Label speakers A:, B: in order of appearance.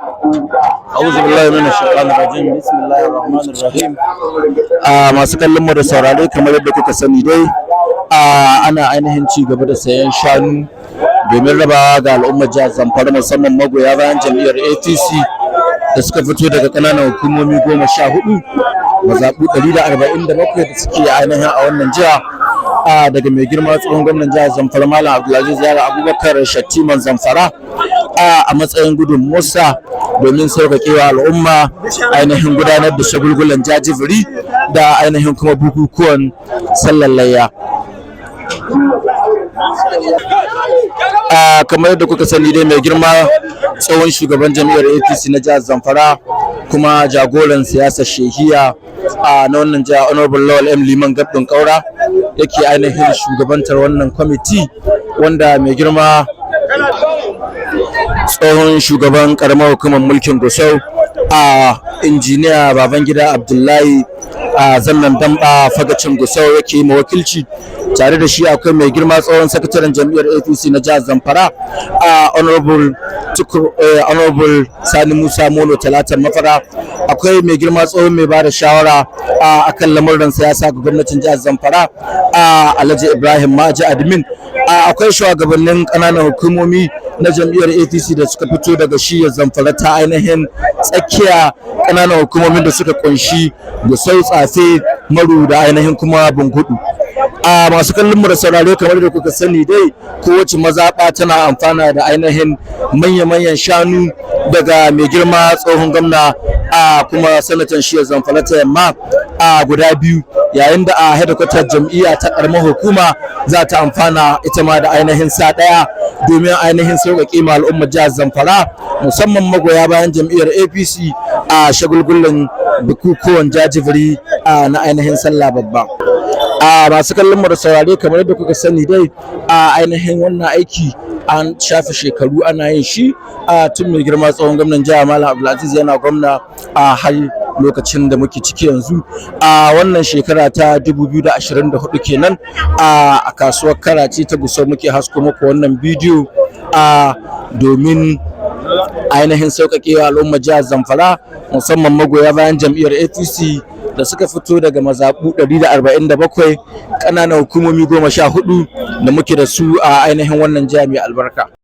A: A'udhu billahi minash shaitanir rajim. Bismillahir rahmanir rahim. Masu kallon mu da saurare kamar yadda kuka sani dai ana ainihin ci gaba da sayan shanu domin rabawa ga al'ummar jihar Zamfara musamman magoya bayan jam'iyyar APC da suka fito daga ƙananan hukumomi 14 mazaɓu 147 da suke ainihin a wannan jiha daga mai girma tsohon gwamnan jihar Zamfara Malam Abdulaziz Yara Abubakar Shattiman Zamfara a matsayin gudun Musa domin sauƙaƙewa al'umma ainihin gudanar da shagulgulan jajibiri da ainihin kuma bukukuwan sallar layya. Kamar yadda kuka sani dai mai girma tsohon shugaban jam'iyyar APC na jihar Zamfara kuma jagoran siyasar shehiya na wannan jihar Honorable Lawal M Liman Gabdon Kaura yake ainihin shugabantar wannan kwamiti wanda mai girma tsohon shugaban karamar hukumar mulkin Gusau injiniya Babangida Abdullahi zannan damba fagacin Gusau yake ma wakilci. Tare da shi akwai mai girma tsohon sakataren jam'iyyar APC na jihar Zamfara honorable Sani Musa Molo Talatan Mafara. Akwai mai girma tsohon mai bada shawara akan lamuran siyasa ga gwamnatin jihar Zamfara Alhaji Ibrahim Maji Admin. Akwai shugabannin ƙananan hukumomi na jam'iyyar APC da suka fito daga shiyar Zamfara ta ainihin tsakiya ƙananan hukumomin da suka kunshi Gusau, Tsaye, Maru da ainihin kuma Bungudu. Masu kallon mu da saurare kamar da kuka sani dai kowace mazaɓa tana amfana da ainihin manya-manyan shanu daga mai girma tsohon gwamna kuma sanatan shiyar Zamfara ta yamma guda biyu, yayin da a hedikwatar jam'iyya ta karamar hukuma za ta amfana ita ma da ainihin sa ɗaya domin ainihin sauƙaƙe ma al'ummar jihar Zamfara musamman magoya bayan jam'iyyar APC a shagulgulan bukukuwan jajibiri na ainihin sallah babba. Masu kallon mu da saurare kamar yadda kuka sani dai ainihin wannan aiki an shafe shekaru ana yin shi tun mai girma tsohon gwamnan jihar Malam Abdulaziz yana gwamna har lokacin da muke ciki yanzu wannan shekara ta 2024 kenan a kasuwar Karachi ta Gusau muke hasko muku wannan bidiyo domin ainihin sauƙaƙewa al'ummar jihar Zamfara musamman magoya bayan jam'iyyar APC da suka fito daga mazaɓu 147 ƙananan hukumomi 14 da muke da su a ainihin wannan jiha mai albarka.